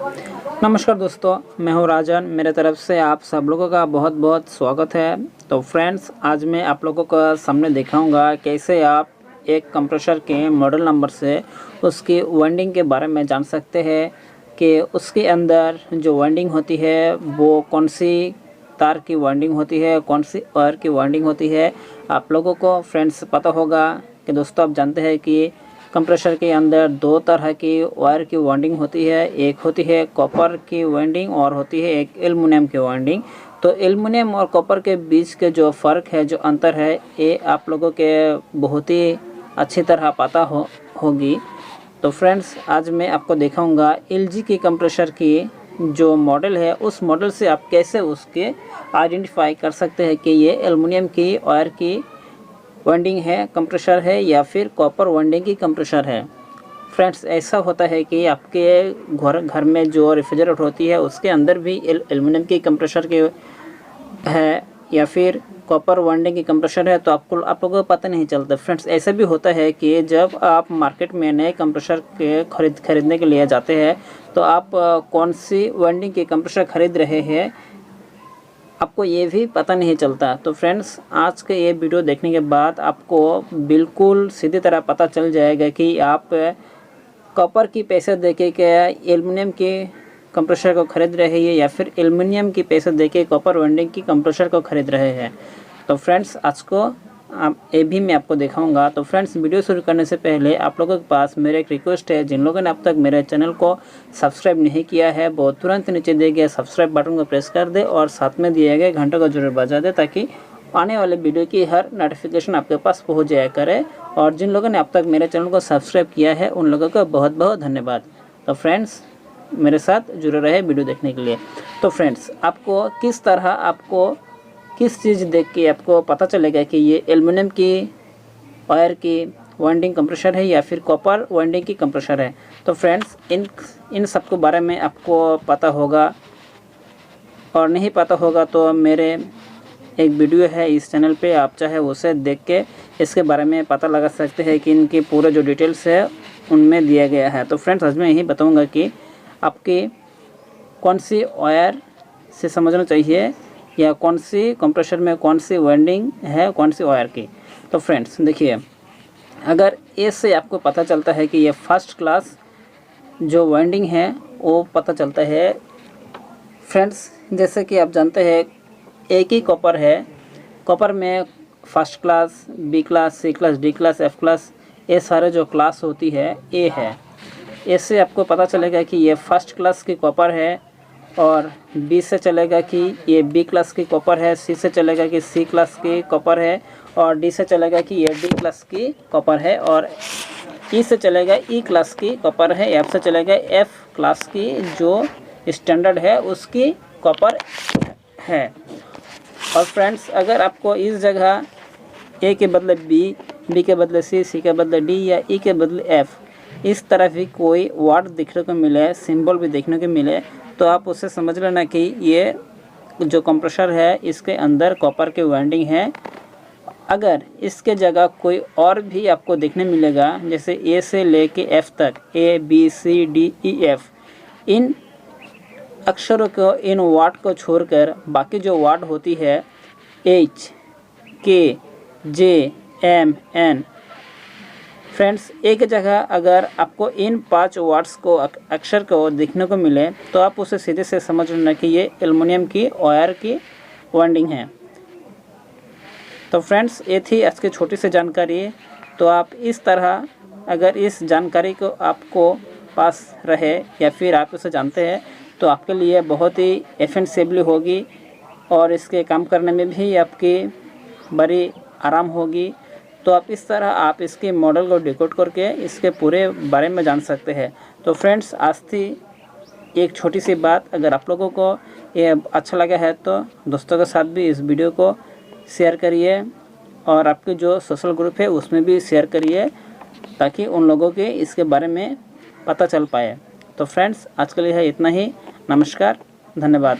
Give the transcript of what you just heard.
नमस्कार दोस्तों, मैं हूं राजन। मेरे तरफ से आप सब लोगों का बहुत बहुत स्वागत है। तो फ्रेंड्स, आज मैं आप लोगों का सामने दिखाऊंगा कैसे आप एक कंप्रेसर के मॉडल नंबर से उसकी वाइंडिंग के बारे में जान सकते हैं कि उसके अंदर जो वाइंडिंग होती है वो कौन सी तार की वाइंडिंग होती है, कौन सी वायर की वाइंडिंग होती है। आप लोगों को फ्रेंड्स पता होगा कि दोस्तों आप जानते हैं कि कंप्रेसर के अंदर दो तरह की वायर की वाइंडिंग होती है। एक होती है कॉपर की वाइंडिंग और होती है एक एल्युमिनियम की वाइंडिंग। तो एल्युमिनियम और कॉपर के बीच के जो फ़र्क है, जो अंतर है, ये आप लोगों के बहुत ही अच्छी तरह पता होगी। तो फ्रेंड्स, आज मैं आपको दिखाऊंगा एलजी की कंप्रेसर की जो मॉडल है, उस मॉडल से आप कैसे उसके आइडेंटिफाई कर सकते हैं कि ये एल्युमिनियम की वायर की वाइंडिंग है, कंप्रेसर है, या फिर कॉपर वाइंडिंग की कंप्रेसर है। फ्रेंड्स, ऐसा होता है कि आपके घर में जो रेफ्रिजरेटर होती है उसके अंदर भी एल्युमिनियम की कंप्रेसर के है या फिर कॉपर वाइंडिंग की कंप्रेसर है, तो आप लोगों को पता नहीं चलता। फ्रेंड्स, ऐसा भी होता है कि जब आप मार्केट में नए कंप्रेसर के खरीदने के लिए जाते हैं तो आप कौन सी वाइंडिंग की कंप्रेसर खरीद रहे हैं आपको ये भी पता नहीं चलता। तो फ्रेंड्स, आज के ये वीडियो देखने के बाद आपको बिल्कुल सीधी तरह पता चल जाएगा कि आप कॉपर की पैसे देके क्या एल्युमिनियम के कंप्रेसर को खरीद रहे हैं या फिर एल्युमिनियम की पैसे देके कॉपर वाइंडिंग की कंप्रेसर को खरीद रहे हैं। तो फ्रेंड्स, आज को ये भी मैं आपको दिखाऊंगा। तो फ्रेंड्स, वीडियो शुरू करने से पहले आप लोगों के पास मेरा एक रिक्वेस्ट है, जिन लोगों ने अब तक मेरे चैनल को सब्सक्राइब नहीं किया है वो तुरंत नीचे दिए गए सब्सक्राइब बटन को प्रेस कर दे और साथ में दिए गए घंटे को जरूर बजा दे, ताकि आने वाले वीडियो की हर नोटिफिकेशन आपके पास पहुँच जाया करे। और जिन लोगों ने अब तक मेरे चैनल को सब्सक्राइब किया है उन लोगों का बहुत बहुत धन्यवाद। तो फ्रेंड्स, मेरे साथ जुड़े रहे वीडियो देखने के लिए। तो फ्रेंड्स, आपको किस तरह किस चीज़ देख के आपको पता चलेगा कि ये एल्युमिनियम की वायर की वाइंडिंग कंप्रेसर है या फिर कॉपर वाइंडिंग की कंप्रेसर है। तो फ्रेंड्स, इन सब के बारे में आपको पता होगा, और नहीं पता होगा तो मेरे एक वीडियो है इस चैनल पे, आप चाहे उसे देख के इसके बारे में पता लगा सकते हैं कि इनके पूरे जो डिटेल्स है उनमें दिया गया है। तो फ्रेंड्स, आज मैं यही बताऊँगा कि आपकी कौन सी वायर से समझना चाहिए या कौन सी कंप्रेसर में कौन सी वाइंडिंग है, कौन सी वायर की। तो फ्रेंड्स देखिए, अगर ए से आपको पता चलता है कि ये फर्स्ट क्लास जो वाइंडिंग है वो पता चलता है। फ्रेंड्स, जैसे कि आप जानते हैं एक ही कॉपर है, कॉपर में first class, B class, C class, D class, F class, ये सारे जो क्लास होती है ए है। इससे आपको पता चलेगा कि ये फर्स्ट क्लास की कॉपर है, और बी से चलेगा कि ये बी क्लास की कॉपर है, सी से चलेगा कि सी क्लास की कॉपर है, और डी से चलेगा कि ये डी क्लास की कॉपर है, और ई से चलेगा ई क्लास की कॉपर है, एफ से चलेगा एफ क्लास की जो स्टैंडर्ड है उसकी कॉपर है। और फ्रेंड्स, अगर आपको इस जगह ए के बदले बी, बी के बदले सी, सी के बदले डी या ई के बदले एफ, इस तरह भी कोई वर्ड देखने को मिले, सिंबल भी देखने को मिले, तो आप उसे समझ लेना कि ये जो कंप्रेसर है इसके अंदर कॉपर की वाइंडिंग है। अगर इसके जगह कोई और भी आपको देखने मिलेगा, जैसे ए से लेके एफ तक, A B C D E F, इन अक्षरों को, इन वर्ड को छोड़कर बाकी जो वर्ड होती है एच, के, जे, एम, एन, फ्रेंड्स, एक जगह अगर आपको इन 5 वर्ड्स को, अक्षर को देखने को मिले, तो आप उसे सीधे से समझ लेना कि ये एल्युमिनियम की वायर की वाइंडिंग है। तो फ्रेंड्स, ये थी आज की छोटी सी जानकारी। तो आप इस तरह, अगर इस जानकारी को आपको पास रहे या फिर आप उसे जानते हैं, तो आपके लिए बहुत ही एफिशिएंटली होगी और इसके काम करने में भी आपकी बड़ी आराम होगी। तो आप इस तरह आप इसके मॉडल को डिकोड करके इसके पूरे बारे में जान सकते हैं। तो फ्रेंड्स, आज थी एक छोटी सी बात। अगर आप लोगों को ये अच्छा लगा है तो दोस्तों के साथ भी इस वीडियो को शेयर करिए, और आपके जो सोशल ग्रुप है उसमें भी शेयर करिए, ताकि उन लोगों के इसके बारे में पता चल पाए। तो फ्रेंड्स, आज के लिए है इतना ही। नमस्कार, धन्यवाद।